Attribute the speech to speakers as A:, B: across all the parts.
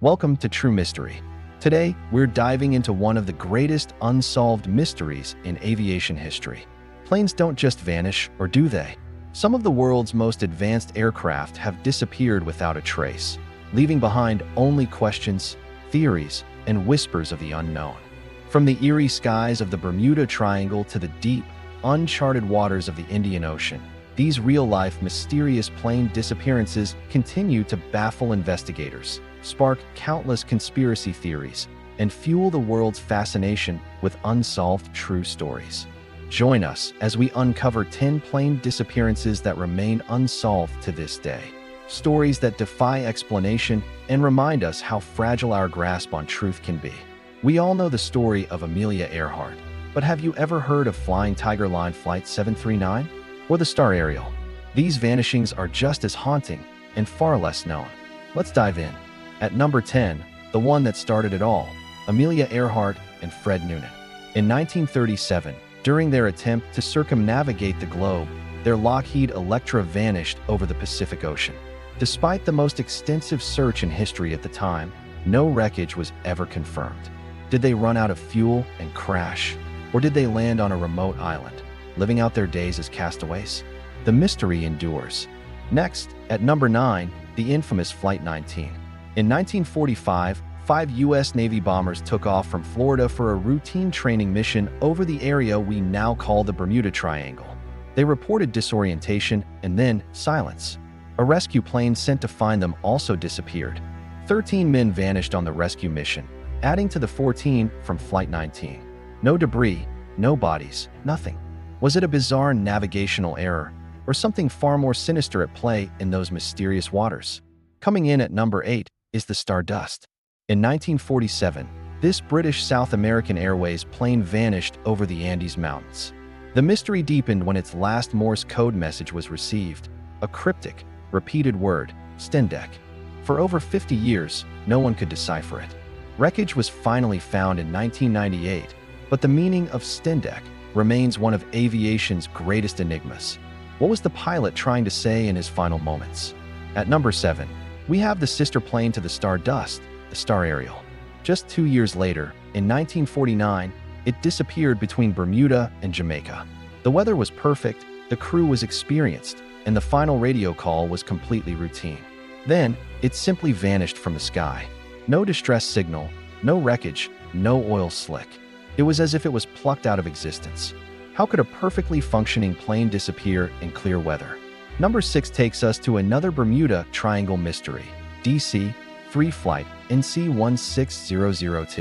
A: Welcome to True Mystery. Today, we're diving into one of the greatest unsolved mysteries in aviation history. Planes don't just vanish, or do they? Some of the world's most advanced aircraft have disappeared without a trace, leaving behind only questions, theories, and whispers of the unknown. From the eerie skies of the Bermuda Triangle to the deep, uncharted waters of the Indian Ocean, these real-life, mysterious plane disappearances continue to baffle investigators, spark countless conspiracy theories, and fuel the world's fascination with unsolved true stories. Join us as we uncover 10 plane disappearances that remain unsolved to this day. Stories that defy explanation and remind us how fragile our grasp on truth can be. We all know the story of Amelia Earhart, but have you ever heard of Flying Tiger Line Flight 739? Or the star Ariel? These vanishings are just as haunting and far less known. Let's dive in. At number 10, the one that started it all, Amelia Earhart and Fred Noonan. In 1937, during their attempt to circumnavigate the globe, their Lockheed Electra vanished over the Pacific Ocean. Despite the most extensive search in history at the time, no wreckage was ever confirmed. Did they run out of fuel and crash? Or did they land on a remote island, living out their days as castaways? The mystery endures. Next, at number 9, the infamous Flight 19. In 1945, 5 U.S. Navy bombers took off from Florida for a routine training mission over the area we now call the Bermuda Triangle. They reported disorientation and then silence. A rescue plane sent to find them also disappeared. 13 men vanished on the rescue mission, adding to the 14 from Flight 19. No debris, no bodies, nothing. Was it a bizarre navigational error, or something far more sinister at play in those mysterious waters? Coming in at number 8 is the Stardust. In 1947, this British South American Airways plane vanished over the Andes Mountains. The mystery deepened when its last Morse code message was received, a cryptic, repeated word, Stendek. For over 50 years, no one could decipher it. Wreckage was finally found in 1998, but the meaning of Stendek remains one of aviation's greatest enigmas. What was the pilot trying to say in his final moments? At number 7, we have the sister plane to the Stardust, the star Ariel. Just 2 years later, in 1949, it disappeared between Bermuda and Jamaica. The weather was perfect, the crew was experienced, and the final radio call was completely routine. Then, it simply vanished from the sky. No distress signal, no wreckage, no oil slick. It was as if it was plucked out of existence. How could a perfectly functioning plane disappear in clear weather? Number 6 takes us to another Bermuda Triangle mystery, DC-3 Flight NC-16002.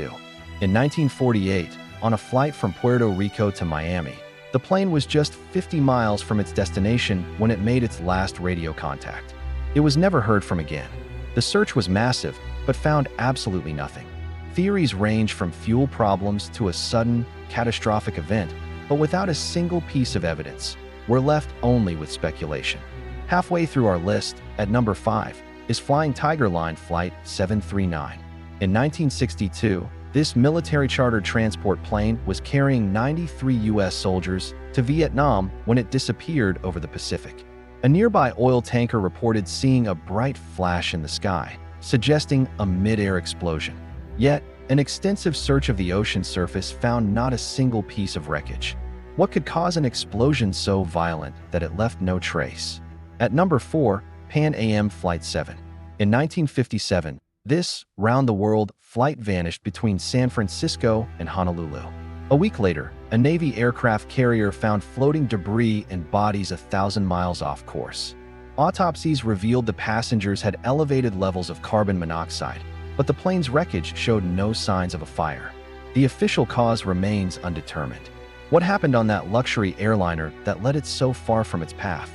A: In 1948, on a flight from Puerto Rico to Miami, the plane was just 50 miles from its destination when it made its last radio contact. It was never heard from again. The search was massive, but found absolutely nothing. Theories range from fuel problems to a sudden, catastrophic event, but without a single piece of evidence, we're left only with speculation. Halfway through our list, at number 5, is Flying Tiger Line Flight 739. In 1962, this military charter transport plane was carrying 93 U.S. soldiers to Vietnam when it disappeared over the Pacific. A nearby oil tanker reported seeing a bright flash in the sky, suggesting a mid-air explosion. Yet, an extensive search of the ocean surface found not a single piece of wreckage. What could cause an explosion so violent that it left no trace? At number 4, Pan Am Flight 7. In 1957, this round-the-world flight vanished between San Francisco and Honolulu. A week later, a Navy aircraft carrier found floating debris and bodies 1,000 miles off course. Autopsies revealed the passengers had elevated levels of carbon monoxide, but the plane's wreckage showed no signs of a fire. The official cause remains undetermined. What happened on that luxury airliner that led it so far from its path?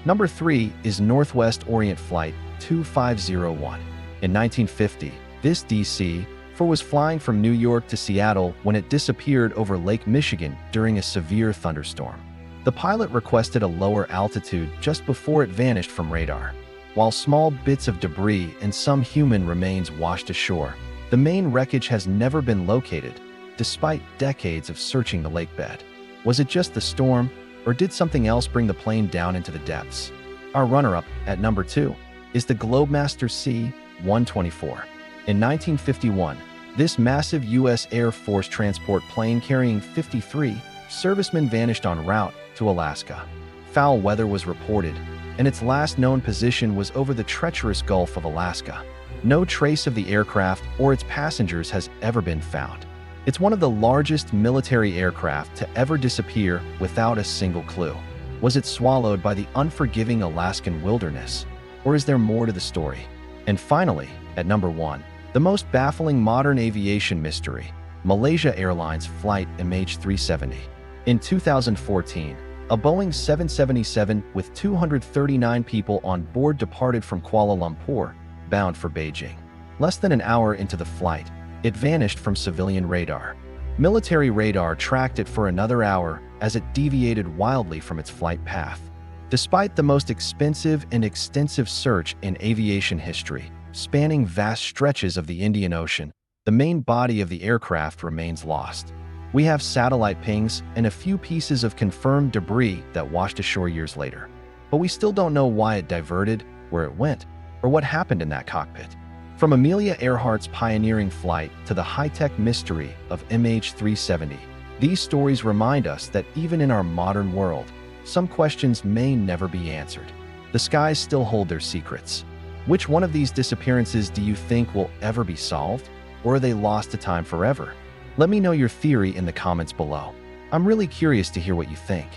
A: Number 3 is Northwest Orient Flight 2501. In 1950, this DC-4 was flying from New York to Seattle when it disappeared over Lake Michigan during a severe thunderstorm. The pilot requested a lower altitude just before it vanished from radar. While small bits of debris and some human remains washed ashore, the main wreckage has never been located, despite decades of searching the lake bed. Was it just the storm, or did something else bring the plane down into the depths? Our runner-up, at number 2, is the Globemaster C-124. In 1951, this massive U.S. Air Force transport plane carrying 53 servicemen vanished en route to Alaska. Foul weather was reported, and its last known position was over the treacherous Gulf of Alaska. No trace of the aircraft or its passengers has ever been found. It's one of the largest military aircraft to ever disappear without a single clue. Was it swallowed by the unforgiving Alaskan wilderness? Or is there more to the story? And finally, at number 1, the most baffling modern aviation mystery, Malaysia Airlines Flight MH370. In 2014, a Boeing 777 with 239 people on board departed from Kuala Lumpur, bound for Beijing. Less than an hour into the flight, it vanished from civilian radar. Military radar tracked it for another hour as it deviated wildly from its flight path. Despite the most expensive and extensive search in aviation history, spanning vast stretches of the Indian Ocean, the main body of the aircraft remains lost. We have satellite pings and a few pieces of confirmed debris that washed ashore years later. But we still don't know why it diverted, where it went, or what happened in that cockpit. From Amelia Earhart's pioneering flight to the high-tech mystery of MH370, these stories remind us that even in our modern world, some questions may never be answered. The skies still hold their secrets. Which one of these disappearances do you think will ever be solved, or are they lost to time forever? Let me know your theory in the comments below. I'm really curious to hear what you think.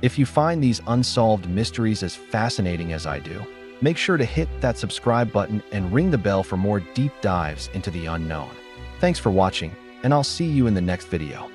A: If you find these unsolved mysteries as fascinating as I do, make sure to hit that subscribe button and ring the bell for more deep dives into the unknown. Thanks for watching, and I'll see you in the next video.